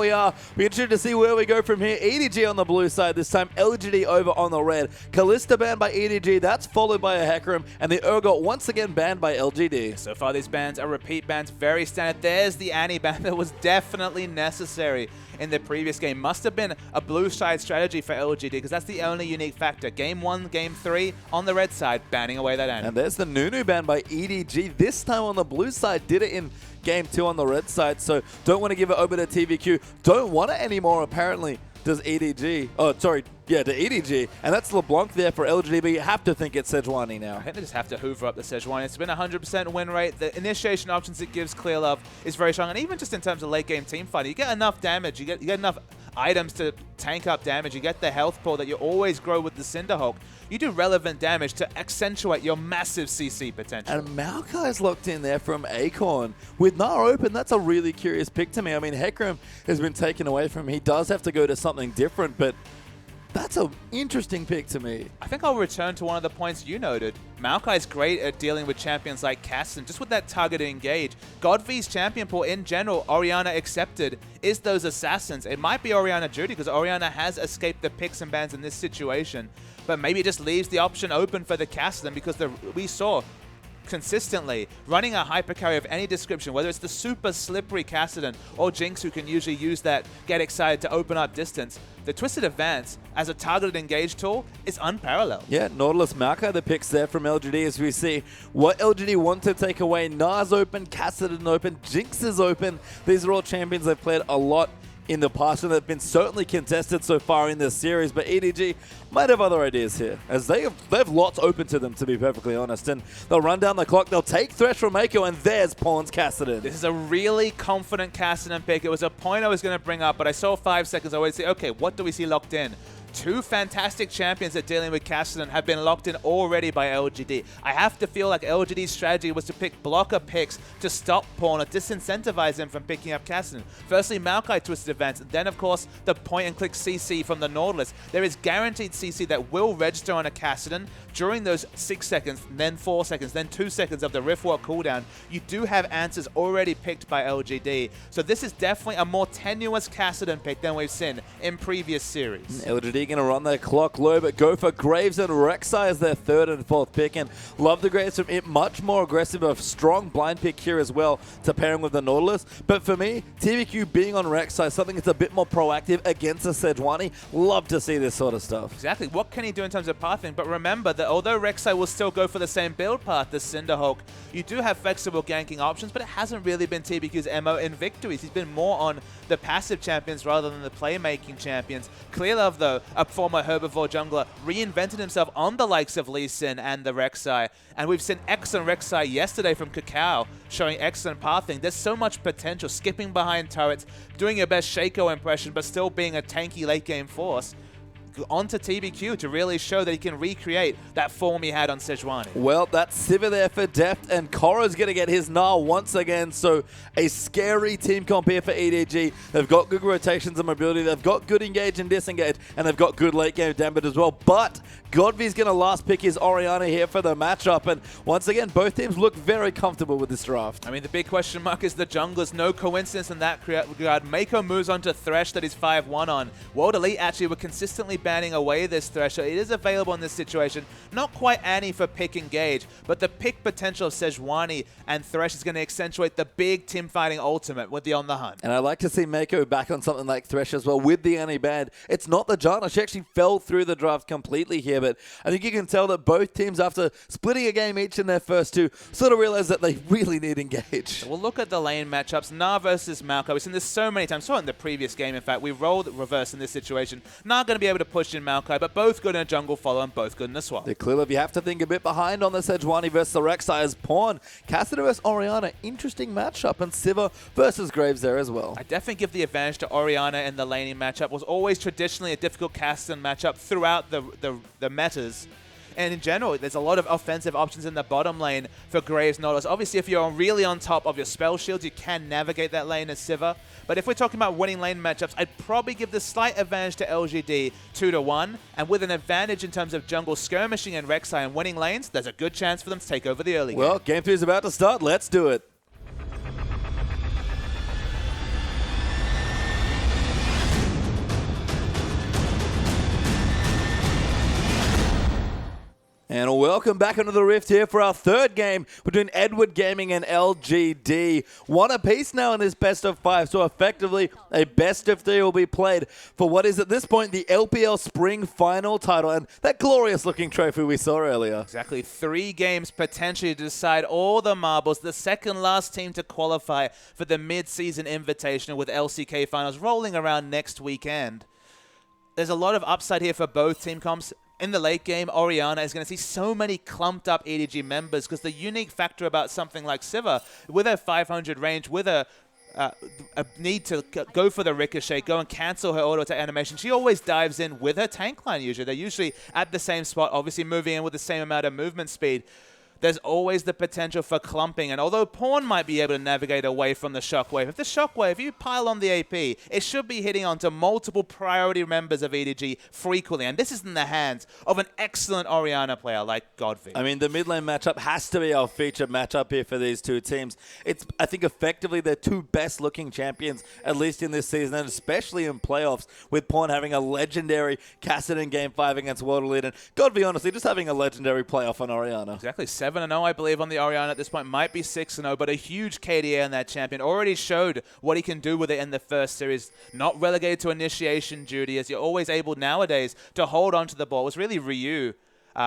we are. We're interested to see where we go from here. EDG on the blue side this time. LGD over on the red. Kalista banned by EDG. That's followed by a Hecarim. And the Urgot once again banned by LGD. So far, these bans are repeat bans. Very standard. There's the Annie ban that was definitely necessary in the previous game. Must have been a blue side strategy for LGD because that's the only unique factor. Game 1, Game 3 on the red side, banning away that Annie. And there's the Nunu ban by EDG. This time on the blue side, did it in Game 2 on the red side. So don't want to give it over to TVQ. Don't want it anymore, apparently, does EDG. Oh, sorry. Yeah, to EDG. And that's LeBlanc there for LGD, but you have to think it's Sejuani now. I think they just have to hoover up the Sejuani. It's been a 100% win rate. The initiation options it gives Clear Love is very strong. And even just in terms of late game team fighting, you get enough damage. You get enough items to tank up damage. You get the health pool that you always grow with the Cinderhulk. You do relevant damage to accentuate your massive CC potential. And Maokai's locked in there from Acorn. With Nar open, that's a really curious pick to me. I mean, Hecarim has been taken away from him. He does have to go to something different, but that's an interesting pick to me. I think I'll return to one of the points you noted. Maokai's great at dealing with champions like Cassian, just with that targeted engage. Godvy's champion pool in general, Orianna accepted, is those assassins. It might be Orianna Judy because Orianna has escaped the picks and bans in this situation, but maybe it just leaves the option open for the Cassian because we saw consistently running a hyper carry of any description, whether it's the super slippery Kassadin or Jinx, who can usually use that get excited to open up distance. The Twisted Advance as a targeted engage tool is unparalleled. Yeah, Nautilus Maokai, the picks there from LGD as we see what LGD want to take away. Nars open, Kassadin open, Jinx is open. These are all champions they've played a lot in the past, and they've been certainly contested so far in this series, but EDG might have other ideas here, as they have lots open to them, to be perfectly honest, and they'll run down the clock, they'll take Thresh from Mako, and there's Pawns Kassadin. This is a really confident Kassadin pick. It was a point I was going to bring up, but I saw 5 seconds, I always say, okay, what do we see locked in? 2 fantastic champions at dealing with Kassadin have been locked in already by LGD. I have to feel like LGD's strategy was to pick blocker picks to stop Pawn or disincentivize him from picking up Kassadin. Firstly, Maokai Twisted Advance, then of course the point-and-click CC from the Nautilus. There is guaranteed CC that will register on a Kassadin during those 6 seconds, then 4 seconds, then 2 seconds of the Riftwalk cooldown. You do have answers already picked by LGD, so this is definitely a more tenuous Kassadin pick than we've seen in previous series. LGD going to run their clock low, but go for Graves and Rek'Sai as their 3rd and 4th pick, and love the Graves from it. Much more aggressive, a strong blind pick here as well to pairing with the Nautilus. But for me, TVQ being on Rek'Sai, something that's a bit more proactive against a Sejuani. Love to see this sort of stuff. Exactly. What can he do in terms of pathing? But remember that although Rek'Sai will still go for the same build path as Cinderhulk, you do have flexible ganking options, but it hasn't really been TVQ's MO in victories. He's been more on the passive champions rather than the playmaking champions. Clear Love, though, a former herbivore jungler, reinvented himself on the likes of Lee Sin and the Rek'Sai. And we've seen excellent Rek'Sai yesterday from Kakao, showing excellent pathing. There's so much potential, skipping behind turrets, doing your best Shaco impression, but still being a tanky late game force. Onto TBQ to really show that he can recreate that form he had on Sejuani. Well, that's Sivir there for depth, and Korra's going to get his Gnar once again, so a scary team comp here for EDG. They've got good rotations and mobility, they've got good engage and disengage, and they've got good late game damage as well, but Godvy's going to last pick his Orianna here for the matchup, and once again, both teams look very comfortable with this draft. I mean, the big question mark is the junglers. No coincidence in that regard. Mako moves on to Thresh that he's 5-1 on. World Elite actually were consistently banning away this Thresh, so it is available in this situation. Not quite Annie for pick engage, but the pick potential of Sejuani and Thresh is going to accentuate the big team fighting ultimate with the On the Hunt. And I'd like to see Mako back on something like Thresh as well with the Annie ban. It's not the Janna. She actually fell through the draft completely here, but I think you can tell that both teams, after splitting a game each in their first 2, sort of realize that they really need engage. So we'll look at the lane matchups. Gnar versus Maokai. We've seen this so many times. Saw it in the previous game, in fact. We rolled reverse in this situation. Gnar going to be able to push in Maokai, but both good in a jungle follow and both good in a swap. The Clear Love, you have to think a bit behind on the Sejuani versus the Rek'Sai as Pawn. Kassadin versus Orianna, interesting matchup, and Sivir versus Graves there as well. I definitely give the advantage to Orianna in the laning matchup. Was always traditionally a difficult Kassadin matchup throughout the metas. And in general, there's a lot of offensive options in the bottom lane for Graves Nautilus. Obviously, if you're really on top of your spell shields, you can navigate that lane as Sivir. But if we're talking about winning lane matchups, I'd probably give the slight advantage to LGD 2-1. And with an advantage in terms of jungle skirmishing and Rek'Sai and winning lanes, there's a good chance for them to take over the early game. Well, game 3 is about to start. Let's do it. And welcome back into the Rift here for our third game between Edward Gaming and LGD. One apiece now in this best of 5, so effectively a best of 3 will be played for what is at this point the LPL Spring final title and that glorious looking trophy we saw earlier. Exactly, 3 games potentially to decide all the marbles. The second last team to qualify for the mid-season invitational with LCK finals rolling around next weekend. There's a lot of upside here for both team comps. In the late game, Orianna is going to see so many clumped up EDG members because the unique factor about something like Sivir, with a 500 range, with a need to go for the ricochet, go and cancel her auto attack animation, she always dives in with her tank line usually. They're usually at the same spot, obviously moving in with the same amount of movement speed. There's always the potential for clumping, and although Pawn might be able to navigate away from the Shockwave, if the Shockwave, you pile on the AP, it should be hitting onto multiple priority members of EDG frequently, and this is in the hands of an excellent Orianna player like Godfrey. I mean, the mid lane matchup has to be our featured matchup here for these two teams. It's, I think, effectively their two best looking champions, at least in this season, and especially in playoffs, with Pawn having a legendary Kassadin Game 5 against World Elite, and Godfrey, honestly, just having a legendary playoff on Orianna. Exactly. 7-0, I believe, on the Orianna at this point. Might be 6-0, but a huge KDA on that champion. Already showed what he can do with it in the first series. Not relegated to initiation duty, as you're always able nowadays to hold onto the ball. It was really Ryu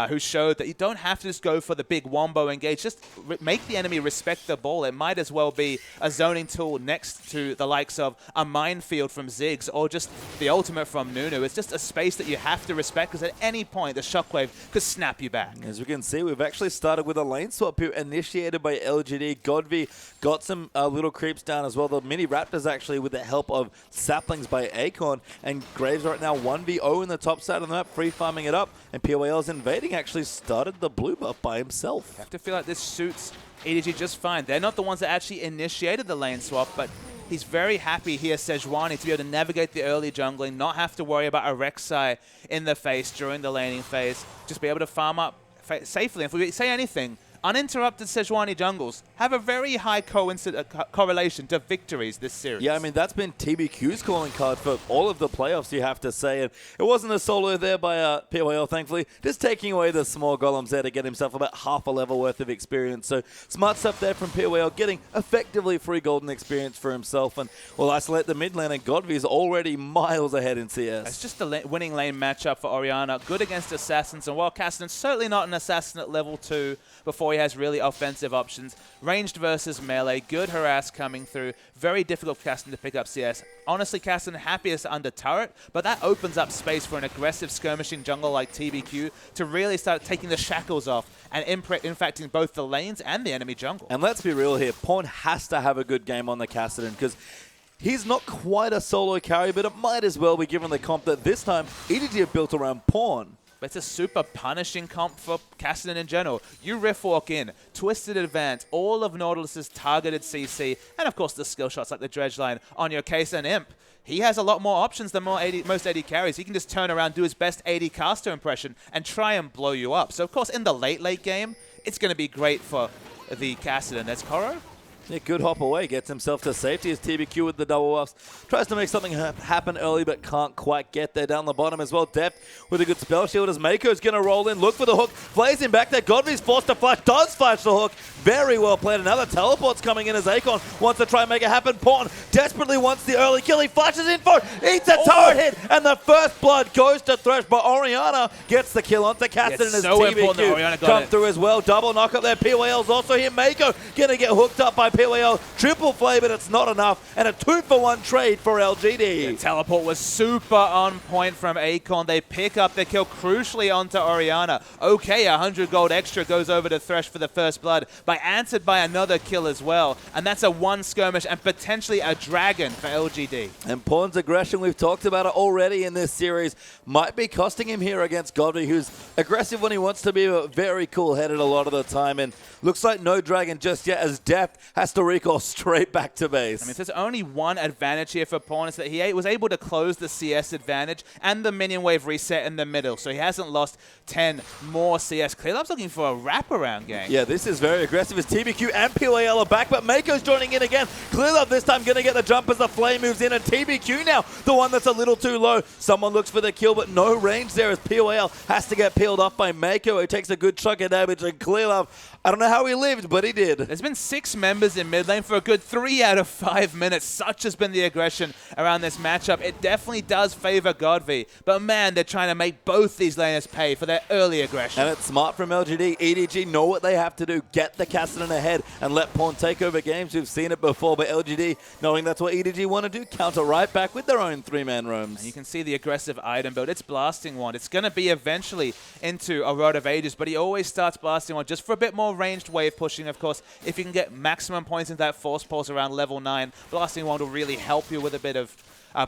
who showed that you don't have to just go for the big wombo engage. Just make the enemy respect the ball. It might as well be a zoning tool next to the likes of a minefield from Ziggs or just the ultimate from Nunu. It's just a space that you have to respect because at any point the Shockwave could snap you back. As we can see, we've actually started with a lane swap here initiated by LGD. Godfrey got some little creeps down as well. The mini Raptors actually with the help of saplings by Acorn, and Graves right now 1v0 in the top side of the map, free farming it up, and POL's invading actually started the blue buff by himself. I have to feel like this suits EDG just fine. They're not the ones that actually initiated the lane swap, but he's very happy here, Sejuani, to be able to navigate the early jungling, not have to worry about a Rek'Sai in the face during the laning phase, just be able to farm up safely. If we say anything, uninterrupted Sejuani jungles have a very high correlation to victories this series. Yeah, I mean, that's been TBQ's calling card for all of the playoffs, you have to say. And it wasn't a solo there by POL, thankfully. Just taking away the small golems there to get himself about half a level worth of experience. So smart stuff there from POL, getting effectively free golden experience for himself. And we'll isolate the mid lane, and Godfrey's already miles ahead in CS. It's just the winning lane matchup for Orianna. Good against assassins, and while Kassadin's certainly not an assassin at level 2 before he has really offensive options. Ranged versus melee, good harass coming through. Very difficult for Kassadin to pick up CS. Honestly, Kassadin happiest under turret, but that opens up space for an aggressive skirmishing jungle like TBQ to really start taking the shackles off and infecting both the lanes and the enemy jungle. And let's be real here, Pawn has to have a good game on the Kassadin because he's not quite a solo carry, but it might as well be given the comp that this time EDG are built around Pawn. But it's a super punishing comp for Kassadin in general. You riff walk in, twisted advance, all of Nautilus's targeted CC, and of course the skill shots like the dredge line on your case and Imp. He has a lot more options than most AD carries. He can just turn around, do his best AD caster impression, and try and blow you up. So of course in the late game, it's going to be great for the Kassadin. That's Koro. Yeah, good hop away, gets himself to safety as TBQ with the double buffs. Tries to make something happen early, but can't quite get there. Down the bottom as well, Deft with a good spell shield as Mako's going to roll in, look for the hook, plays him back there. Godfrey's forced to flash, does flash the hook. Very well played. Another teleport's coming in as Acorn wants to try and make it happen. Pawn desperately wants the early kill. He flashes in for it, eats a turret hit, and the first blood goes to Thresh, but Orianna gets the kill onto Kassadin as TBQ come through as well. Double knock up there. POL's also here. Mako going to get hooked up by POL. Triple play, but it's not enough. And a 2-for-1 trade for LGD. The teleport was super on point from Acorn. They pick up the kill crucially onto Orianna. Okay, 100 gold extra goes over to Thresh for the first blood, but answered by another kill as well. And that's a 1 skirmish and potentially a dragon for LGD. And Pawn's aggression, we've talked about it already in this series, might be costing him here against Godfrey, who's aggressive when he wants to be, but very cool-headed a lot of the time. And looks like no dragon just yet as Deft has has to recall straight back to base. I mean, if there's only one advantage here for Pawn, is that he was able to close the CS advantage and the minion wave reset in the middle, so he hasn't lost 10 more CS. Clearlove's looking for a wraparound game. Yeah, this is very aggressive as TBQ and PYL are back, but Mako's joining in again. Clearlove this time going to get the jump as the flame moves in, and TBQ now, the one that's a little too low. Someone looks for the kill, but no range there as PYL has to get peeled off by Mako, who takes a good chunk of damage, and Clearlove, I don't know how he lived, but he did. There's been 6 members in mid lane for a good 3 out of 5 minutes. Such has been the aggression around this matchup. It definitely does favor Godvi, but man, they're trying to make both these laners pay for their early aggression. And it's smart from LGD. EDG know what they have to do. Get the Kassadin ahead and let Pawn take over games. We've seen it before, but LGD, knowing that's what EDG want to do, counter right back with their own 3-man roams. And you can see the aggressive item build. It's Blasting Wand. It's going to be eventually into a Rod of Ages, but he always starts Blasting Wand just for a bit more ranged wave pushing, of course. If you can get maximum points into that Force Pulse around level 9, Blasting Wand will really help you with a bit of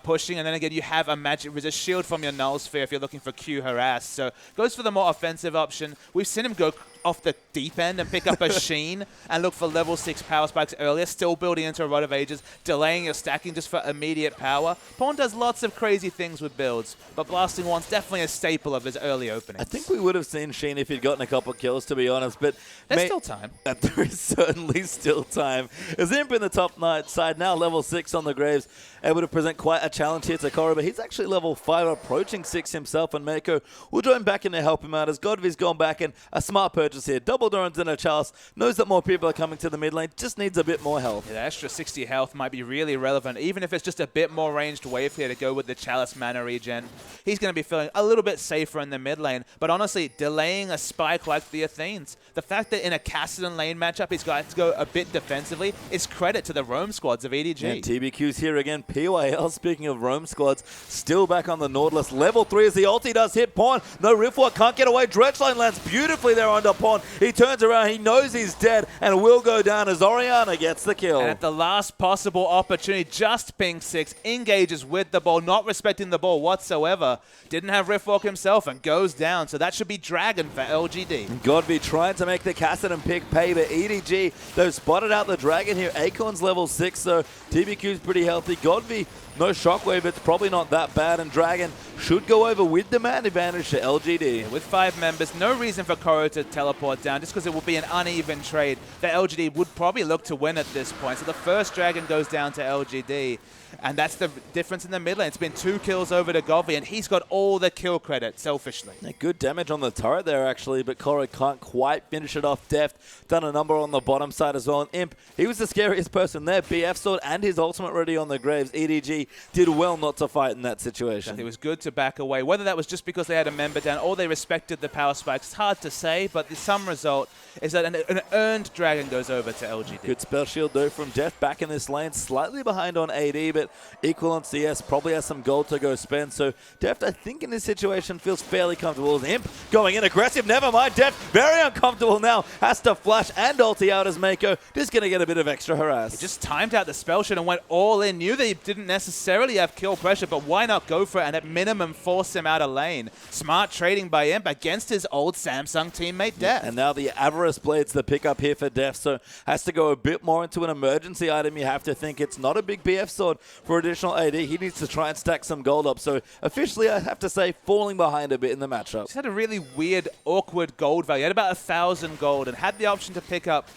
pushing, and then again you have a magic resist shield from your Null Sphere if you're looking for Q harass. So goes for the more offensive option. We've seen him go off the deep end and pick up a Sheen and look for level 6 power spikes earlier, still building into a Rod of Ages, delaying your stacking just for immediate power. Pawn does lots of crazy things with builds, but Blasting Wand's definitely a staple of his early openings. I think we would have seen Sheen if he'd gotten a couple kills, to be honest, but there's still time. There is certainly still time. As Imp in the top side now, level 6 on the Graves, able to present quite a challenge here to Korra, but he's actually level 5, approaching 6 himself, and Mako will join back in to help him out as Godvi's gone back, and a smart purchase here. Double Dorans and a Chalice, knows that more people are coming to the mid lane, just needs a bit more health. Yeah, the extra 60 health might be really relevant, even if it's just a bit more ranged wave here to go with the Chalice mana regen. He's going to be feeling a little bit safer in the mid lane, but honestly, delaying a spike like the Athenes, the fact that in a Kassadin lane matchup he's got to go a bit defensively is credit to the roam squads of EDG. And TBQ's here again. PYL, speaking of roam squads, still back on the Nautilus. Level 3 as the ulti does hit Pawn. No Riftwalk, can't get away. Dredgeline lands beautifully there under Pawn. He turns around, he knows he's dead, and will go down as Orianna gets the kill. And at the last possible opportunity, just ping 6, engages with the ball, not respecting the ball whatsoever. Didn't have Riftwalk himself and goes down, so that should be Dragon for LGD. Godby trying to make the Kassadin pick pay, but EDG, they've spotted out the Dragon here. Acorn's level 6, so TBQ's pretty healthy. Godby, no shockwave, it's probably not that bad, and Dragon should go over with the man advantage to LGD. With 5 members, no reason for Korra to teleport down, just because it will be an uneven trade that LGD would probably look to win at this point. So the first Dragon goes down to LGD, and that's the difference in the mid lane. It's been 2 kills over to Govy, and he's got all the kill credit, selfishly. Yeah, good damage on the turret there, actually, but Korra can't quite finish it off. Deft done a number on the bottom side as well. And Imp, he was the scariest person there. BF sword and his ultimate ready on the Graves. EDG did well not to fight in that situation. It was good to back away. Whether that was just because they had a member down or they respected the power spikes, it's hard to say, but the sum result is that an earned Dragon goes over to LGD. Good spell shield though from Deft back in this lane, slightly behind on AD, but equal on CS, probably has some gold to go spend. So Deft, I think in this situation, feels fairly comfortable. As Imp going in aggressive, never mind. Deft very uncomfortable now, has to flash and ulti out as Mako, just going to get a bit of extra harass. He just timed out the spell shield and went all in. Knew that he didn't necessarily have kill pressure, but why not go for it and at minimum force him out of lane? Smart trading by Imp against his old Samsung teammate Deft. And now the Avarice Blade's the pickup here for Deft, so has to go a bit more into an emergency item. You have to think it's not a big BF sword for additional AD. He needs to try and stack some gold up. So officially, I have to say, falling behind a bit in the matchup. He's had a really weird, awkward gold value. He had about 1,000 gold and had the option to pick up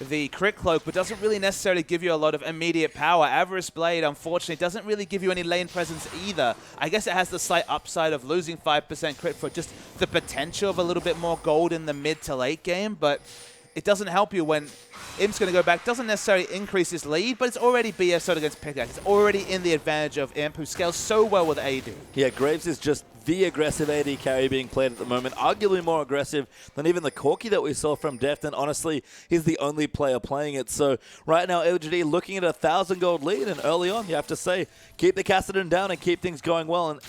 the Crit Cloak, but doesn't really necessarily give you a lot of immediate power. Avarice Blade, unfortunately, doesn't really give you any lane presence either. I guess it has the slight upside of losing 5% crit for just the potential of a little bit more gold in the mid to late game, but it doesn't help you when Imp's going to go back. Doesn't necessarily increase his lead, but it's already BF sword against Pickaxe. It's already in the advantage of Imp, who scales so well with AD. Yeah, Graves is just the aggressive AD carry being played at the moment, arguably more aggressive than even the Corki that we saw from Deft, and honestly, he's the only player playing it. So right now, LGD looking at a 1,000 gold lead, and early on, you have to say, keep the Kassadin down and keep things going well. And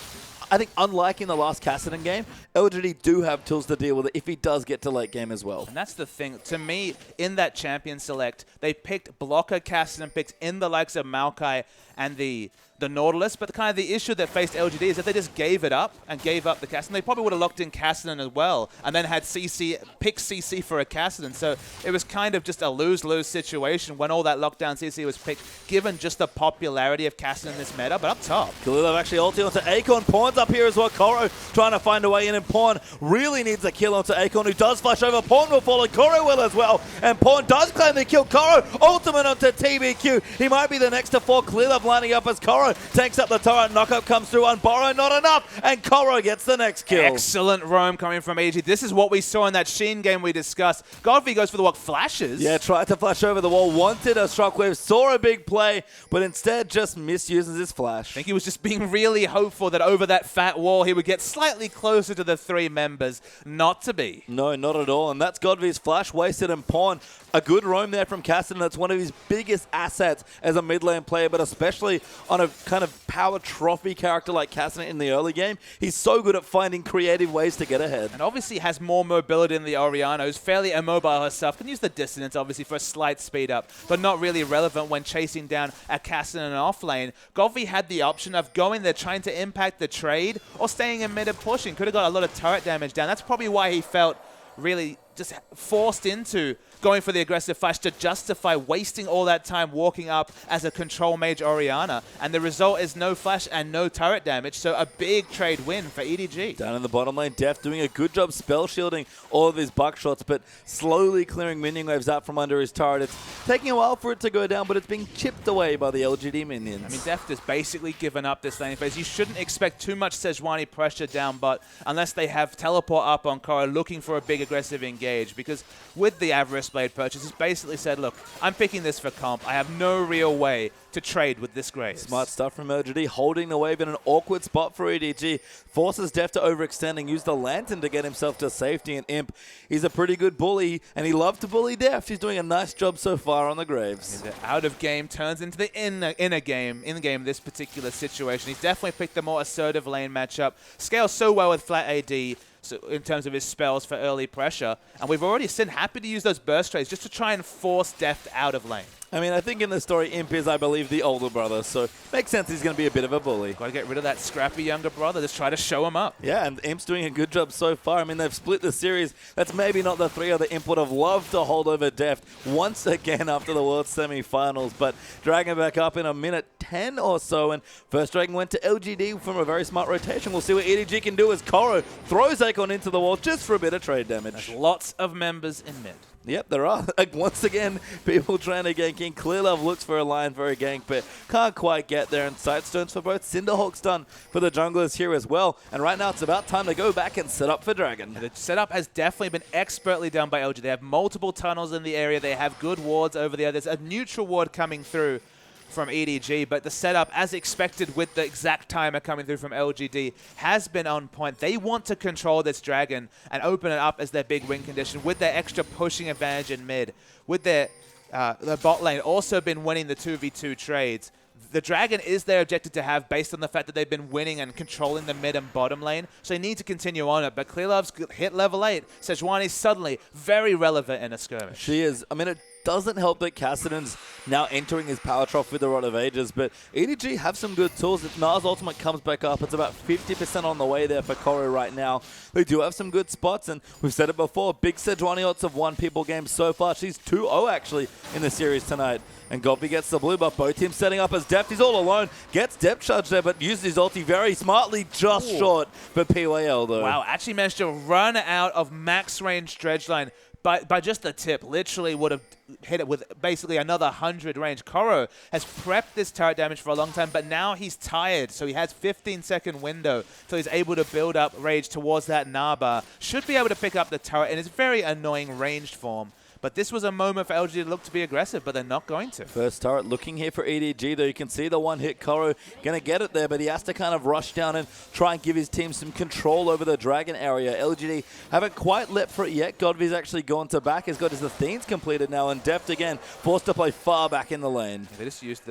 I think unlike in the last Kassadin game, LGD do have tools to deal with it if he does get to late game as well. And that's the thing. To me, in that champion select, they picked blocker Kassadin picks in the likes of Maokai and the the Nautilus, but the issue that faced LGD is that they just gave it up and gave up the Kassadin. They probably would have locked in Kassadin as well, and then had CC, pick CC for a Kassadin. So it was kind of just a lose-lose situation when all that lockdown CC was picked, given just the popularity of Kassadin in this meta. But up top, Kalilov actually ulti onto Acorn. Pawn's up here as well. Koro trying to find a way in, and Pawn really needs a kill onto Acorn, who does flash over. Pawn will follow. Koro will as well, and Pawn does claim the kill. Koro ultimate onto TBQ. He might be the next to fall. Kalilov lining up as Koro takes up the turret. Knockup comes through on Borrow, not enough, and Koro gets the next kill. Excellent roam coming from EDG. This is what we saw in that Sheen game we discussed. Godfrey goes for the walk, flashes. Yeah, tried to flash over the wall, wanted a shockwave, saw a big play, but instead just misuses his flash. I think he was just being really hopeful that over that fat wall he would get slightly closer to the 3 members. Not to be. No, not at all, and that's Godfrey's flash wasted, and Pawn, a good roam there from Kassadin. That's one of his biggest assets as a mid lane player, but especially on a kind of power trophy character like Kassadin in the early game. He's so good at finding creative ways to get ahead. And obviously has more mobility than the Orianna, who's fairly immobile herself. Can use the dissonance, obviously, for a slight speed up, but not really relevant when chasing down a Kassadin in off lane. Godfrey had the option of going there, trying to impact the trade, or staying in mid and pushing. Could have got a lot of turret damage down. That's probably why he felt really just forced into going for the aggressive flash to justify wasting all that time walking up as a control mage Orianna. And the result is no flash and no turret damage, so a big trade win for EDG. Down in the bottom lane, Deft doing a good job spell shielding all of his buckshots, but slowly clearing minion waves out from under his turret. It's taking a while for it to go down, but it's being chipped away by the LGD minions. I mean, Deft has basically given up this laning phase. You shouldn't expect too much Sejuani pressure down, but unless they have teleport up on Koro looking for a big aggressive engage, because with the Avarice Blade purchase, he's basically said, look, I'm picking this for comp. I have no real way to trade with this Graves. Smart stuff from LGD, holding the wave in an awkward spot for EDG. Forces Deft to overextend and use the Lantern to get himself to safety. And Imp, he's a pretty good bully, and he loves to bully Deft. He's doing a nice job so far on the Graves. The out of game turns into the in game this particular situation. He's definitely picked the more assertive lane matchup. Scales so well with flat AD. So in terms of his spells for early pressure. And we've already seen happy to use those burst trades just to try and force Deft out of lane. I mean, I think in the story, Imp is, I believe, the older brother, so makes sense he's going to be a bit of a bully. Got to get rid of that scrappy younger brother. Just try to show him up. Yeah, and Imp's doing a good job so far. I mean, they've split the series. That's maybe not the 3 that Imp would have loved to hold over Deft once again after the World Semi-Finals, but Dragon back up in a minute 10 or so, and first Dragon went to LGD from a very smart rotation. We'll see what EDG can do as Koro throws Acorn into the wall just for a bit of trade damage. There's lots of members in mid. Yep, there are. Like, once again, people trying to gank in. Clearlove looks for a line for a gank, but can't quite get there. And Sightstones for both. Cinderhawk's done for the junglers here as well. And right now, it's about time to go back and set up for Dragon. The setup has definitely been expertly done by LG. They have multiple tunnels in the area. They have good wards over there. There's a neutral ward coming through from EDG, but the setup, as expected with the exact timer coming through from LGD, has been on point. They want to control this Dragon and open it up as their big win condition with their extra pushing advantage in mid. With their bot lane also been winning the 2v2 trades. The Dragon is their objective to have based on the fact that they've been winning and controlling the mid and bottom lane, so they need to continue on it. But Clearlove's hit level 8. Sejuani's suddenly very relevant in a skirmish. She is. I mean, it doesn't help that Kassadin's now entering his power trough with the Rod of Ages, but EDG have some good tools. If Nars ultimate comes back up, it's about 50% on the way there for Koro right now. They do have some good spots, and we've said it before, big Sejuani odds have won people games so far. She's 2-0 actually in the series tonight. And Godby gets the blue buff. Both teams setting up as Deft. He's all alone. Gets depth charge there, but uses his ulti very smartly, just short for PYL though. Wow, actually managed to run out of max range dredge line by just the tip. Literally would have hit it with basically another 100 range. Koro has prepped this turret damage for a long time, but now he's tired, so he has 15-second window, so he's able to build up rage towards that Naba. Should be able to pick up the turret in its very annoying ranged form. But this was a moment for LG to look to be aggressive, but they're not going to. First turret looking here for EDG, though. You can see the one hit. Koro going to get it there, but he has to kind of rush down and try and give his team some control over the Dragon area. LGD haven't quite leapt for it yet. Godvy's actually gone to back. He's got his Athene's completed now, and Deft again forced to play far back in the lane. They just used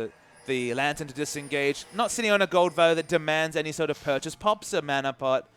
the Lantern to disengage. Not sitting on a gold value that demands any sort of purchase. Pops a mana pot.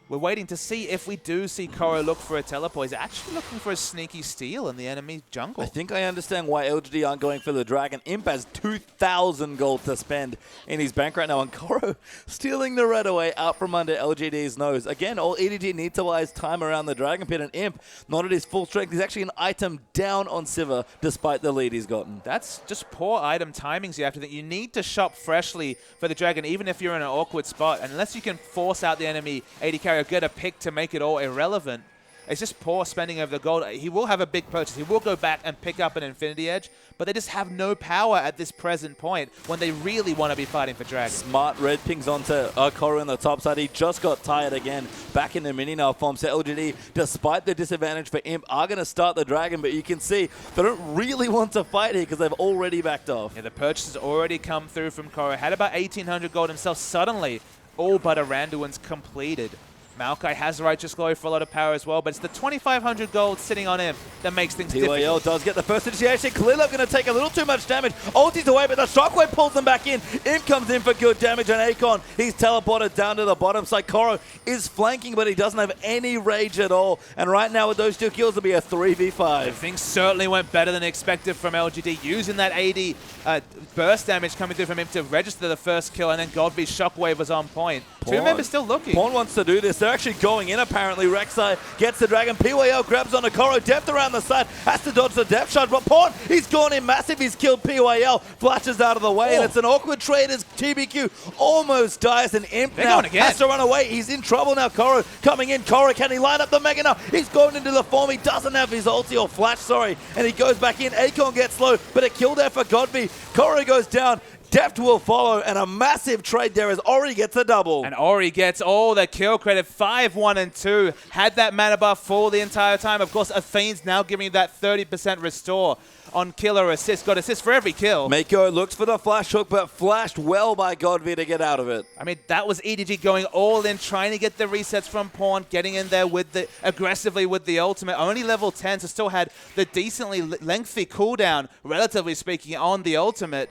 we're waiting to see if we do see Koro look for a teleport. He's actually looking for a sneaky steal in the enemy jungle. I think I understand why LGD aren't going for the dragon. Imp has 2,000 gold to spend in his bank right now, and Koro stealing the red away out from under LGD's nose. Again, all EDG need to buy is time around the dragon pit, and Imp, not at his full strength. He's actually an item down on Sivir, despite the lead he's gotten. That's just poor item timings. You have to think you need to shop freshly for the dragon, even if you're in an awkward spot. Unless you can force out the enemy AD carry, get a pick to make it all irrelevant. It's just poor spending of the gold. He will have a big purchase. He will go back and pick up an Infinity Edge, but they just have no power at this present point when they really want to be fighting for Dragon. Smart red pings onto Koro in the top side. He just got tired again back in the mini-nail form. So LGD, despite the disadvantage for Imp, are going to start the Dragon, but you can see they don't really want to fight here because they've already backed off. Yeah, the purchase has already come through from Koro. Had about 1,800 gold himself. Suddenly, all but a Randuin's completed. Maokai has Righteous Glory for a lot of power as well, but it's the 2,500 gold sitting on him that makes things difficult. TYL does get the first initiation. Clearlove going to take a little too much damage. Ulti's away, but the Shockwave pulls them back in. Imp comes in for good damage, and Akon, he's teleported down to the bottom side. Koro is flanking, but he doesn't have any rage at all. And right now with those 2 kills, it'll be a 3v5. Things certainly went better than expected from LGD, using that AD burst damage coming through from him to register the first kill, and then Godby's Shockwave was on point. Pawn. 2 members still looking. Pawn wants to do this. They're actually going in, apparently. Rek'Sai gets the dragon. PYL grabs onto Koro. Deft around the side. Has to dodge the depth shot. But Pawn, he's gone in massive. He's killed PYL. Flashes out of the way. And it's an awkward trade as TBQ almost dies. And Imp now has to run away. He's in trouble now. Koro coming in. Koro, can he line up the Mega now? He's going into the form. He doesn't have his ulti or flash, sorry. And he goes back in. Akon gets low, but a kill there for Godby. Koro goes down. Deft will follow, and a massive trade there as Ori gets a double. And Ori gets all the kill credit, 5, 1, and 2. Had that mana buff full the entire time. Of course, Athene's now giving you that 30% restore on kill or assist. Got assist for every kill. Mako looks for the flash hook, but flashed well by Godby to get out of it. I mean, that was EDG going all in, trying to get the resets from Pawn, getting in there with the aggressively with the ultimate. Only level 10, so still had the decently lengthy cooldown, relatively speaking, on the ultimate.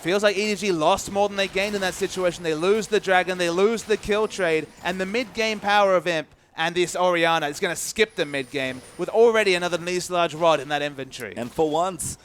Feels like EDG lost more than they gained in that situation. They lose the Dragon, they lose the kill trade, and the mid-game power of Imp and this Orianna is going to skip the mid-game with already another nice large rod in that inventory. And for once,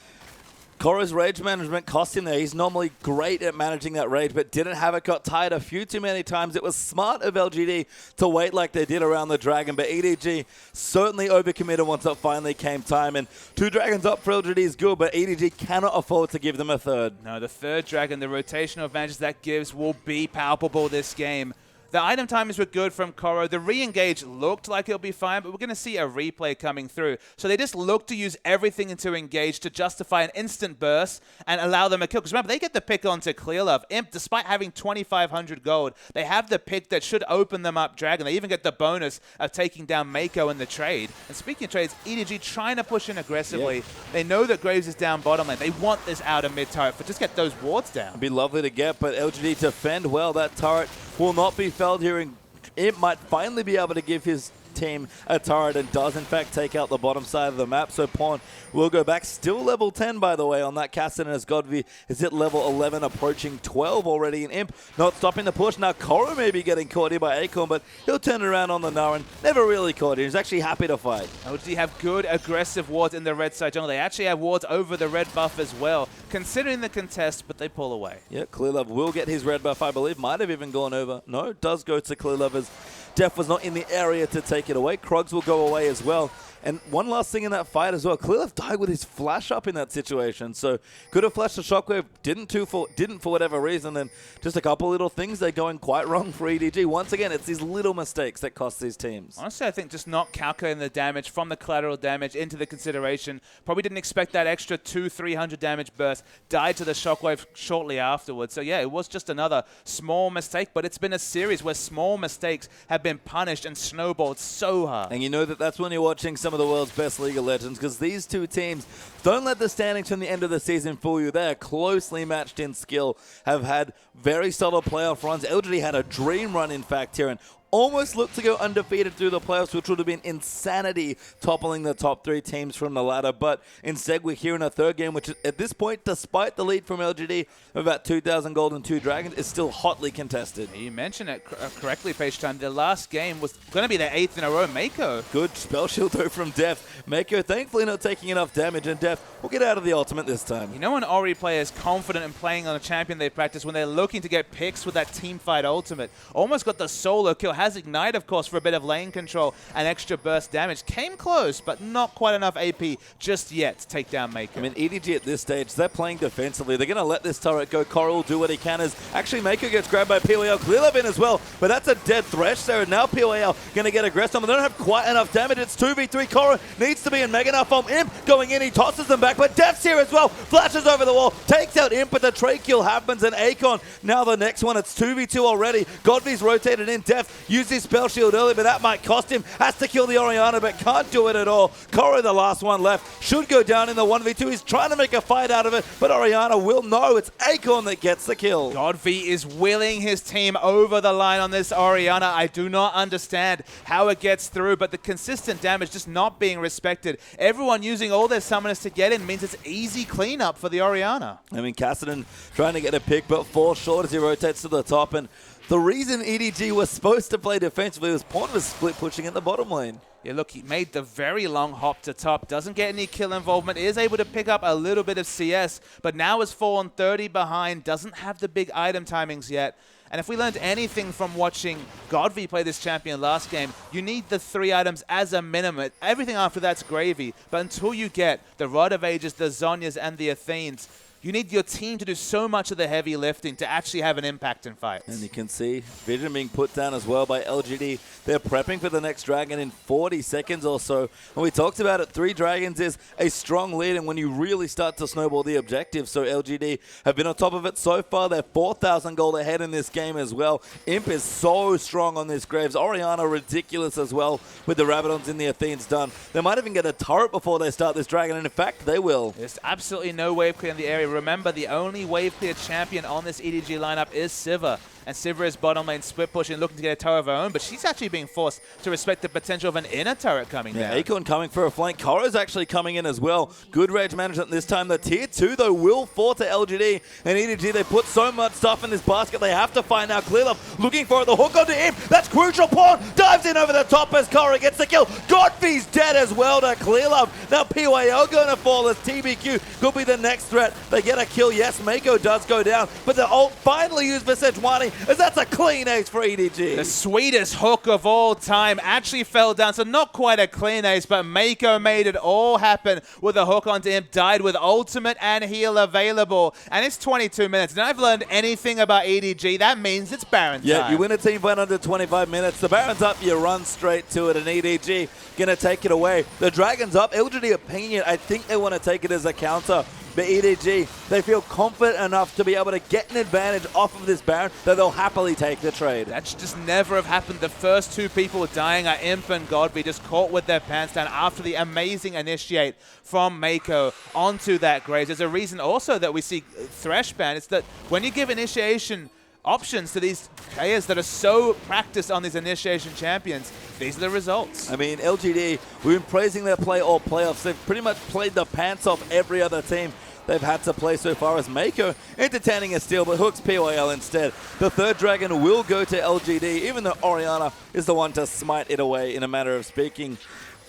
Koro's rage management cost him there. He's normally great at managing that rage, but didn't have it, got tired a few too many times. It was smart of LGD to wait like they did around the Dragon, but EDG certainly overcommitted once it finally came time. And 2 Dragons up for LGD is good, but EDG cannot afford to give them a third. No, the third Dragon, the rotational advantage that gives will be palpable this game. The item timings were good from Koro. The re-engage looked like it'll be fine, but we're going to see a replay coming through. So they just look to use everything into engage to justify an instant burst and allow them a kill. Because remember, they get the pick onto Clearlove. Imp, despite having 2,500 gold, they have the pick that should open them up Dragon. They even get the bonus of taking down Mako in the trade. And speaking of trades, EDG trying to push in aggressively. Yep. They know that Graves is down bottom lane. They want this out of mid turret, but just get those wards down. It'd be lovely to get, but LGD defend well. That turret will not be felled here, and it might finally be able to give his team a turret, and does in fact take out the bottom side of the map. So Pawn will go back. Still level 10, by the way, on that Cassidy, as Godby is at level 11, approaching 12 already. And Imp not stopping the push. Now Koro may be getting caught here by Akon, but he'll turn it around on the Naren. Never really caught here. He's actually happy to fight. LGD have good aggressive wards in the red side jungle. They actually have wards over the red buff as well, considering the contest, but they pull away. Yeah, Clearlove will get his red buff, I believe. Might have even gone over. No, it does go to Clearlove as Def was not in the area to take it away. Krugs will go away as well. And one last thing in that fight as well, Clearlove died with his flash up in that situation. So could have flashed the Shockwave, didn't for whatever reason. And just a couple little things, they're going quite wrong for EDG. Once again, it's these little mistakes that cost these teams. Honestly, I think just not calculating the damage from the collateral damage into the consideration. Probably didn't expect that extra 200-300 damage burst. Died to the Shockwave shortly afterwards. So yeah, it was just another small mistake, but it's been a series where small mistakes have been punished and snowballed so hard. And you know that's when you're watching some of the world's best League of Legends, because these two teams don't let the standings from the end of the season fool you. They are closely matched in skill, have had very solid playoff runs. LGD had a dream run, in fact, here, and almost looked to go undefeated through the playoffs, which would have been insanity, toppling the top 3 teams from the ladder. But instead, we're here in a third game, which at this point, despite the lead from LGD of about 2,000 gold and 2 dragons, is still hotly contested. You mentioned it correctly, Page Time. The last game was going to be their 8th in a row. Mako. Good spell shield though from Def. Mako thankfully not taking enough damage, and Def will get out of the ultimate this time. You know when Ori player is confident in playing on a champion they practice, when they're looking to get picks with that team fight ultimate. Almost got the solo kill. Has Ignite, of course, for a bit of lane control and extra burst damage. Came close, but not quite enough AP just yet to take down Mako. I mean, EDG at this stage, they're playing defensively. They're going to let this turret go. Coral will do what he can. As actually Mako gets grabbed by POL. Clearlove in as well, but that's a dead Thresh there. Now POL going to get aggressive. They don't have quite enough damage. It's 2v3. Coral needs to be in Mega Knife from Imp going in. He tosses them back, but Def's here as well. Flashes over the wall, takes out Imp, but the trade kill happens, and Akon now the next one. It's 2v2 already. Godvy's rotated in. Def used his spell shield early, but that might cost him. Has to kill the Orianna, but can't do it at all. Koro, the last one left, should go down in the 1v2. He's trying to make a fight out of it, but Orianna will know. It's Akon that gets the kill. Godvy is willing his team over the line on this Orianna. I do not understand how it gets through, but the consistent damage just not being respected. Everyone using all their summoners to get in means it's easy cleanup for the Orianna. I mean, Cassidy trying to get a pick, but falls short as he rotates to the top. And the reason EDG was supposed to play defensively was Pawn was split pushing in the bottom lane. Yeah, look, he made the very long hop to top. Doesn't get any kill involvement. Is able to pick up a little bit of CS, but now is fallen 30 behind. Doesn't have the big item timings yet. And if we learned anything from watching Godvy play this champion last game, you need the 3 items as a minimum. Everything after that's gravy. But until you get the Rod of Ages, the Zhonyas, and the Athenes, you need your team to do so much of the heavy lifting to actually have an impact in fights. And you can see Vision being put down as well by LGD. They're prepping for the next dragon in 40 seconds or so. And we talked about it, 3 dragons is a strong lead, and when you really start to snowball the objective. So LGD have been on top of it so far. They're 4,000 gold ahead in this game as well. Imp is so strong on this Graves. Orianna ridiculous as well with the Rabadons in the Athenes done. They might even get a turret before they start this dragon, and in fact, they will. There's absolutely no wave clear in the area. Remember, the only wave clear champion on this EDG lineup is Sivir. And Sivir is bottom lane split pushing, looking to get a turret of her own, but she's actually being forced to respect the potential of an inner turret coming down. Akon coming for a flank. Koro's actually coming in as well. Good rage management this time. The tier 2, though, will fall to LGD. And EDG, they put so much stuff in this basket, they have to find out. Clearlove looking for it. The hook onto him. That's crucial. Pawn dives in over the top as Koro gets the kill. Godfrey's dead as well to Clearlove. Now PYL going to fall as TBQ could be the next threat. They get a kill. Yes, Mako does go down, but the ult finally used for Sejuani, as that's a clean ace for EDG. The sweetest hook of all time actually fell down, so not quite a clean ace, but Mako made it all happen with a hook onto him, died with ultimate and heal available, and it's 22 minutes. And I've learned anything about EDG, that means it's Baron time. Yeah, you win a team fight under 25 minutes. The Baron's up, you run straight to it, and EDG gonna take it away. The Dragon's up, LGD are pinging it. I think they want to take it as a counter. But EDG, they feel confident enough to be able to get an advantage off of this Baron that they'll happily take the trade. That should just never have happened. The first 2 people dying are Imp and Godby, just caught with their pants down after the amazing initiate from Mako onto that Graves. There's a reason also that we see Thresh ban. It's that when you give initiation options to these players that are so practiced on these initiation champions, these are the results. I mean, LGD, we've been praising their play all playoffs. They've pretty much played the pants off every other team they've had to play so far, as Mako entertaining a steal, but hooks PYL instead. The 3rd dragon will go to LGD, even though Orianna is the one to smite it away in a matter of speaking.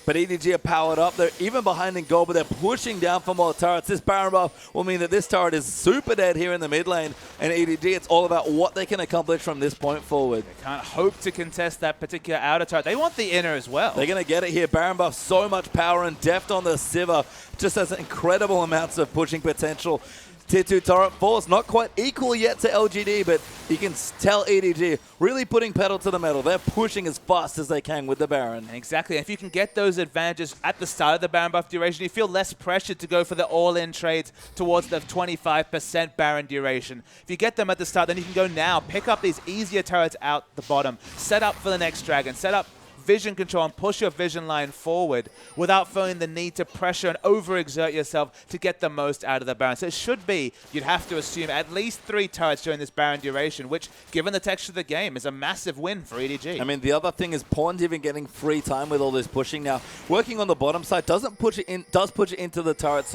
But EDG are powered up. They're even behind in gold, but they're pushing down for more turrets. This Baron buff will mean that this turret is super dead here in the mid lane. And EDG, it's all about what they can accomplish from this point forward. They can't hope to contest that particular outer turret. They want the inner as well. They're going to get it here. Baron buff, so much power and depth on the Sivir. Just has incredible amounts of pushing potential. Tier 2 turret force, not quite equal yet to LGD, but you can tell EDG really putting pedal to the metal. They're pushing as fast as they can with the Baron. Exactly. If you can get those advantages at the start of the Baron buff duration, you feel less pressured to go for the all-in trades towards the 25% Baron duration. If you get them at the start, then you can go now, pick up these easier turrets out the bottom, set up for the next dragon, set up vision control and push your vision line forward without feeling the need to pressure and overexert yourself to get the most out of the Baron. So it should be, you'd have to assume, at least 3 turrets during this Baron duration, which, given the texture of the game, is a massive win for EDG. I mean, the other thing is Pawn's even getting free time with all this pushing now. Working on the bottom side, does push it into the turret,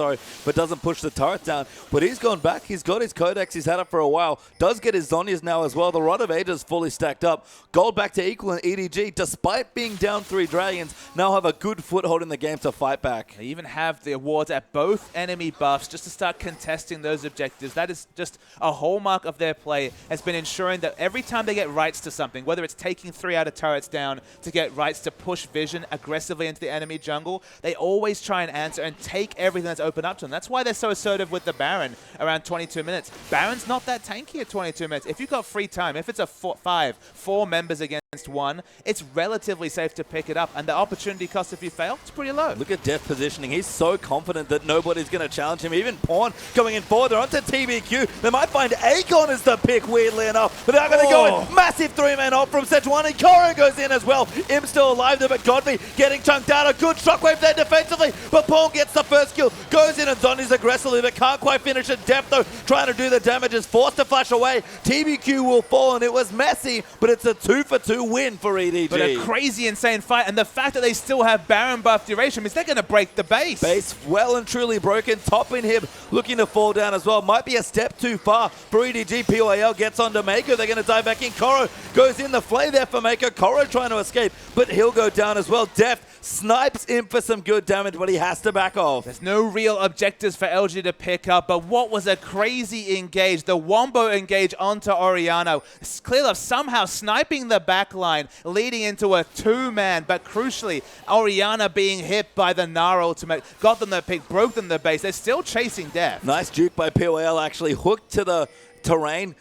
but doesn't push the turret down. But he's gone back. He's got his Codex. He's had it for a while. Does get his Zhonya's now as well. The Rod of Ages fully stacked up. Gold back to equal, and EDG, despite being down 3 dragons, now have a good foothold in the game to fight back. They even have the awards at both enemy buffs just to start contesting those objectives. That is just a hallmark of their play, has been ensuring that every time they get rights to something, whether it's taking 3 out of turrets down to get rights to push vision aggressively into the enemy jungle, they always try and answer and take everything that's open up to them. That's why they're so assertive with the Baron around 22 minutes. Baron's not that tanky at 22 minutes. If you've got free time, if it's a 4 members against 1, it's relatively safe to pick it up, and the opportunity cost if you fail, it's pretty low. Look at Def positioning. He's so confident that nobody's going to challenge him. Even Pawn going in forward. They're onto TBQ. They might find Akon as the pick, weirdly enough, but they're going to go in. Massive 3-man off from Sejuani. Koro goes in as well. Im still alive there, but Godfrey getting chunked out. A good shockwave there defensively, but Pawn gets the first kill. Goes in and Zonya's aggressively, but can't quite finish it. Def, though, trying to do the damage, is forced to flash away. TBQ will fall, and it was messy, but it's a 2-for-2 win for EDG. But a crazy, insane fight, and the fact that they still have Baron buff duration means they're going to break the base. Base well and truly broken. Top inhib looking to fall down as well. Might be a step too far for EDG. PYL gets onto Mako. They're going to dive back in. Koro goes in the flay there for Mako. Koro trying to escape, but he'll go down as well. Def snipes in for some good damage, but he has to back off. There's no real objectives for LG to pick up, but what was a crazy engage. The Wombo engage onto Oriano. Clearlove somehow sniping the backline, leading into a 2-man, but crucially, Oriana being hit by the Gnar ultimate. Got them the pick, broke them the base. They're still chasing Def. Nice juke by PYL, actually. Hooked to the terrain,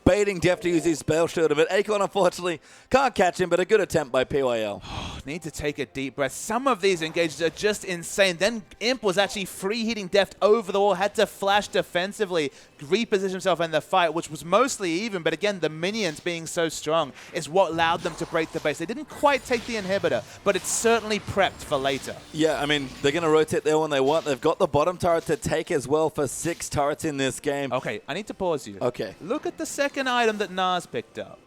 baiting Def to use his spell shield. But Akon, unfortunately, can't catch him, but a good attempt by PYL. Need to take a deep breath. Some of these engages are just insane. Then Imp was actually free hitting Deft over the wall, had to flash defensively, reposition himself in the fight, which was mostly even, but again, the minions being so strong is what allowed them to break the base. They didn't quite take the inhibitor, but it's certainly prepped for later. Yeah, I mean, they're going to rotate there when they want. They've got the bottom turret to take as well for 6 turrets in this game. Okay, I need to pause you. Okay. Look at the second item that Nas picked up.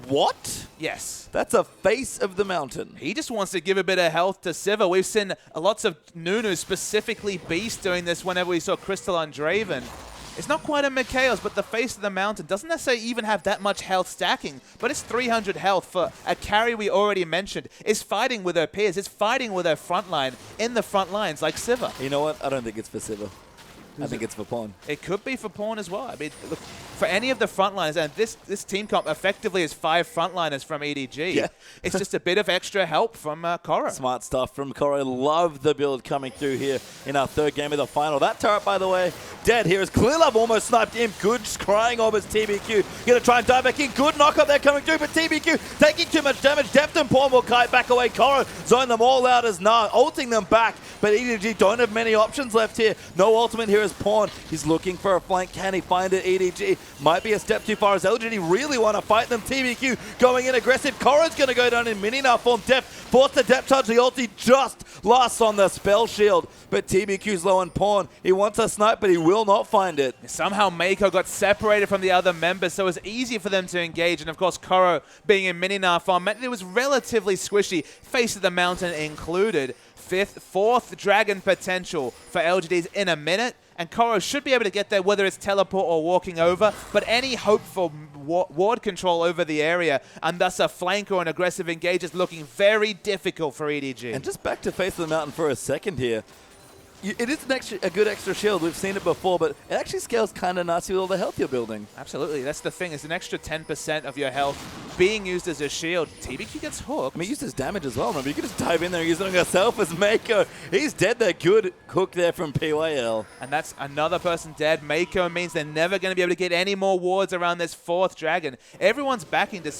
What? Yes. That's a face of the mountain. He just wants to give a bit of health to Sivir. We've seen lots of Nunu, specifically Beast, doing this whenever we saw Crystal on Draven. It's not quite a Mikaelos, but the face of the mountain doesn't necessarily even have that much health stacking, but it's 300 health for a carry we already mentioned. Is fighting with her peers, is fighting with her frontline in the front lines like Sivir. You know what? I don't think it's for Sivir. I think it's for Pawn. It could be for Pawn as well. I mean, look, for any of the frontliners, and this team comp effectively is 5 frontliners from EDG. Yeah. It's just a bit of extra help from Koro. Smart stuff from Koro. Love the build coming through here in our 3rd game of the final. That turret, by the way, dead here as Clearlove almost sniped him. Good crying orb as TBQ. Going to try and dive back in. Good knockup there coming through, but TBQ taking too much damage. Deft and Pawn will kite back away. Koro zone them all out as Gnar, ulting them back, but EDG don't have many options left here. No ultimate here as Pawn. He's looking for a flank. Can he find it? EDG might be a step too far as LGD really want to fight them. TBQ going in aggressive. Koro's going to go down in mini now form. Def forced to depth charge. The ulti just lasts on the spell shield, but TBQ's low on Pawn. He wants a snipe, but he will not find it. Somehow Mako got separated from the other members, so it was easy for them to engage. And of course, Koro being in mini now form meant it was relatively squishy. Face of the mountain included. 4th dragon potential for LGDs in a minute. And Koro should be able to get there, whether it's teleport or walking over. But any hope for ward control over the area, and thus a flank or an aggressive engage, is looking very difficult for EDG. And just back to face of the mountain for a second here. It is a good extra shield. We've seen it before, but it actually scales kind of nicely with all the health you're building. Absolutely. That's the thing. It's an extra 10% of your health being used as a shield. TBQ gets hooked. I mean, he uses damage as well. Remember, you can just dive in there and use it on yourself as Mako. He's dead there. Good hook there from PYL. And that's another person dead. Mako means they're never going to be able to get any more wards around this 4th dragon. Everyone's backing to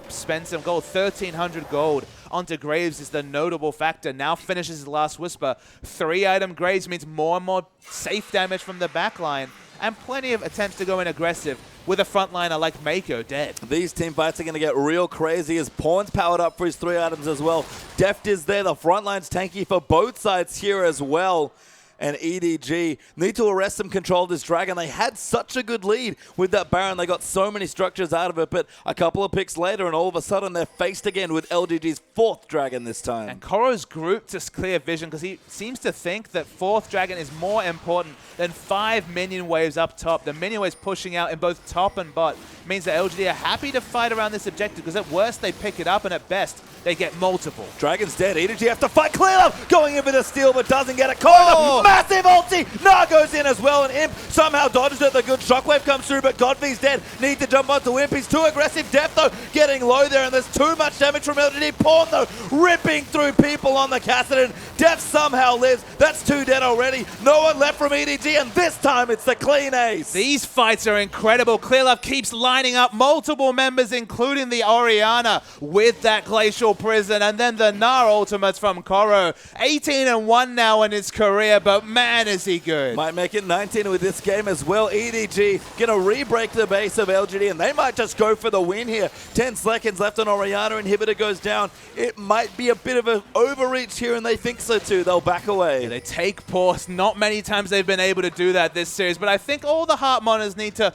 spend some gold. 1,300 gold onto Graves is the notable factor. Now finishes his last Whisper. 3-item Graves means more and more safe damage from the backline. and plenty of attempts to go in aggressive with a frontliner like Mako dead. These team fights are going to get real crazy as Pawn's powered up for his 3 items as well. Deft is there. The front line's tanky for both sides here as well. And EDG need to arrest some control of this Dragon. They had such a good lead with that Baron. They got so many structures out of it, but a couple of picks later, and all of a sudden they're faced again with LGD's 4th Dragon this time. And Koro's grouped to clear vision because he seems to think that 4th Dragon is more important than 5 minion waves up top. The minion waves pushing out in both top and bot means that LGD are happy to fight around this objective because at worst they pick it up and at best they get multiple. Dragon's dead. EDG have to fight. Clearlove going in for the steal but doesn't get it. Corner, massive ulti. Nah goes in as well, and Imp somehow dodges it. The good shockwave comes through, but Godfrey's dead. Need to jump onto Imp. He's too aggressive. Deft though getting low there, and there's too much damage from LGD. Pawn though ripping through people on the Kassadin. Deft somehow lives. That's 2 dead already. No one left from EDG, and this time it's the clean ace. These fights are incredible. Clearlove keeps lining up multiple members, including the Orianna with that Glacial Prison, and then the Gnar ultimates from Koro. 18-1 now in his career, but man is he good. Might make it 19 with this game as well. EDG gonna re-break the base of LGD, and they might just go for the win here. 10 seconds left on Orianna. Inhibitor goes down. It might be a bit of an overreach here, and they think so too. They'll back away. Yeah, they take pause. Not many times they've been able to do that this series, but I think all the Heart Monitors need to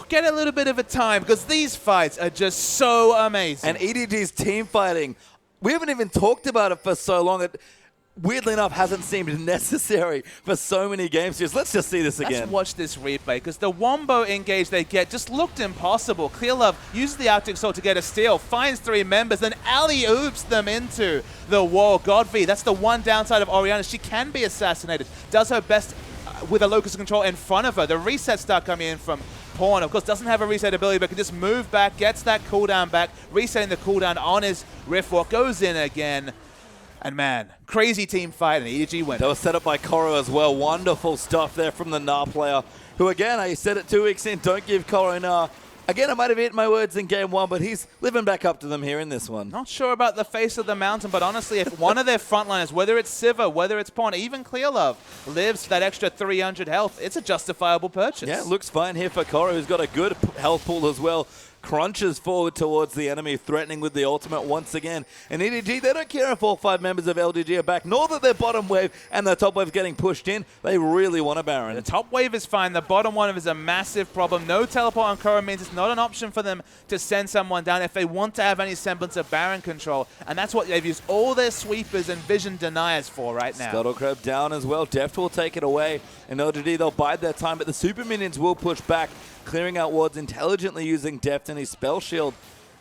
get a little bit of a time because these fights are just so amazing. And EDG's team fighting, we haven't even talked about it for so long. It, weirdly enough, hasn't seemed necessary for so many games. Let's just see this again. Let's watch this replay because the wombo engage they get just looked impossible. Clearlove uses the Arctic Soul to get a steal, finds 3 members, then alley-oops them into the wall. Godfrey, that's the one downside of Orianna. She can be assassinated, does her best with a locus control in front of her. The resets start coming in from Pawn. Of course, doesn't have a reset ability, but can just move back, gets that cooldown back, resetting the cooldown on his Rift Walk, goes in again. And man, crazy team fight, and EDG wins. That was set up by Koro as well. Wonderful stuff there from the Gnar player, who again, I said it 2 weeks in, don't give Koro Gnar. Again, I might have eaten my words in game 1, but he's living back up to them here in this one. Not sure about the face of the mountain, but honestly, if one of their frontliners, whether it's Sivir, whether it's Pawn, even Clearlove, lives that extra 300 health, it's a justifiable purchase. Yeah, looks fine here for Koro, who's got a good health pool as well. Crunches forward towards the enemy, threatening with the ultimate once again. And EDG, they don't care if all 5 members of LGD are back, nor that their bottom wave and their top wave getting pushed in. They really want a Baron. The top wave is fine. The bottom one is a massive problem. No teleport on Koro means it's not an option for them to send someone down if they want to have any semblance of Baron control. And that's what they've used all their sweepers and vision deniers for right now. Scuttlecrab down as well. Deft will take it away. And LGD, they'll bide their time, but the super minions will push back, clearing out wards intelligently using Deft and his spell shield.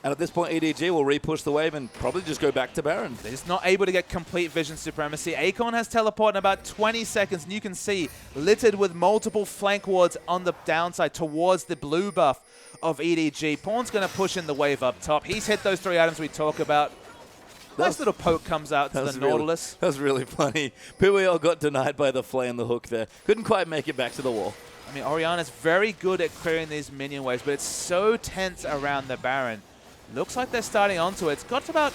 And at this point, EDG will re-push the wave and probably just go back to Baron. They're just not able to get complete vision supremacy. Acorn has teleport in about 20 seconds, and you can see littered with multiple flank wards on the downside towards the blue buff of EDG. Pawn's going to push in the wave up top. He's hit those 3 items we talk about. Nice little poke comes out to the Nautilus. That was really funny. PWL got denied by the flay and the hook there. Couldn't quite make it back to the wall. I mean, Orianna's very good at clearing these minion waves, but it's so tense around the Baron. Looks like they're starting onto it. It's got to about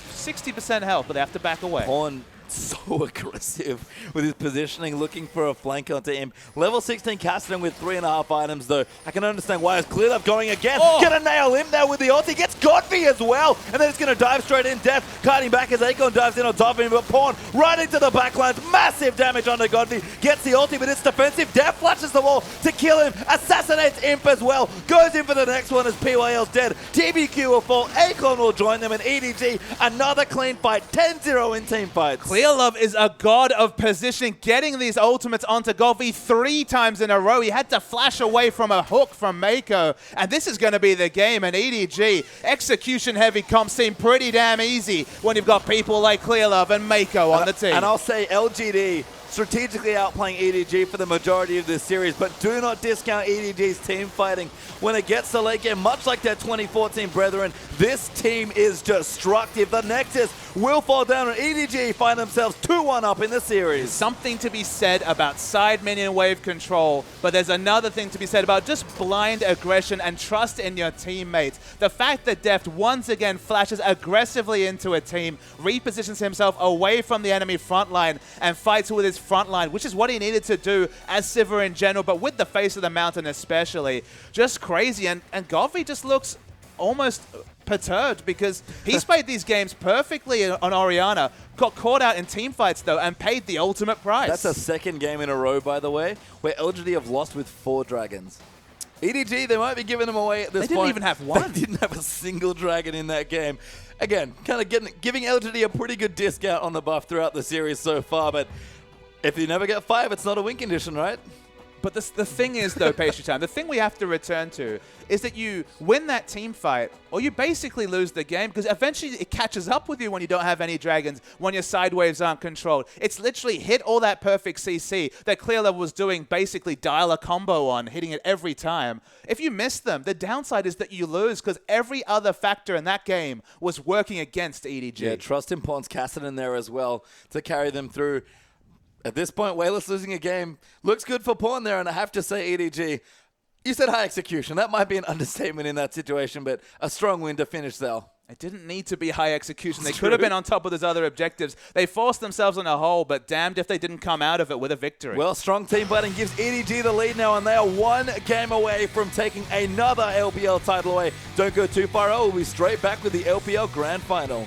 60% health, but they have to back away. Pawn so aggressive with his positioning, looking for a flank onto him. Level 16 Kassadin with 3.5 items, though. I can understand why it's cleared up going again. Oh. Gonna nail him there with the ult. He gets Godfrey as well, and then it's gonna dive straight in. Death kiting back as Acorn dives in on top of him, but Pawn right into the backlines. Massive damage onto Godfrey. Gets the ulti, but it's defensive. Death flashes the wall to kill him. Assassinates Imp as well. Goes in for the next one as PYL's dead. TBQ will fall. Acorn will join them, and EDG, another clean fight. 10-0 in team fights. Clearlove is a god of positioning, getting these ultimates onto Godfrey 3 times in a row. He had to flash away from a hook from Mako, and this is going to be the game. And EDG, execution-heavy comps seem pretty damn easy when you've got people like Clearlove and Mako on the team. And I'll say LGD strategically outplaying EDG for the majority of this series, but do not discount EDG's team fighting. When it gets to late game, much like their 2014 brethren, this team is destructive. The Nexus will fall down, and EDG find themselves 2-1 up in the series. Something to be said about side minion wave control, but there's another thing to be said about just blind aggression and trust in your teammates. The fact that Deft once again flashes aggressively into a team, repositions himself away from the enemy front line, and fights with his his front line, which is what he needed to do as Sivir in general, but with the face of the mountain especially. Just crazy. And Govy just looks almost perturbed because he's played these games perfectly on Orianna, got caught out in team fights though, and paid the ultimate price. That's a second game in a row, by the way, where LGD have lost with 4 dragons. EDG, they might be giving them away at this point. They didn't even have one. They didn't have a single dragon in that game. Again, kind of giving LGD a pretty good discount on the buff throughout the series so far, but if you never get 5, it's not a win condition, right? But the thing is, though, Pastry Time, the thing we have to return to is that you win that team fight or you basically lose the game because eventually it catches up with you when you don't have any dragons, when your side waves aren't controlled. It's literally hit all that perfect CC that Clear Level was doing, basically dial a combo on, hitting it every time. If you miss them, the downside is that you lose because every other factor in that game was working against EDG. Yeah, trust in Pons Cassidy in there as well to carry them through. At this point, Wayless losing a game looks good for Pawn there, and I have to say, EDG, you said high execution. That might be an understatement in that situation, but a strong win to finish there. It didn't need to be high execution. They could have been on top of those other objectives. They forced themselves on a hole, but damned if they didn't come out of it with a victory. Well, strong team fighting gives EDG the lead now, and they are 1 game away from taking another LPL title away. Don't go too far. We'll be straight back with the LPL Grand Final.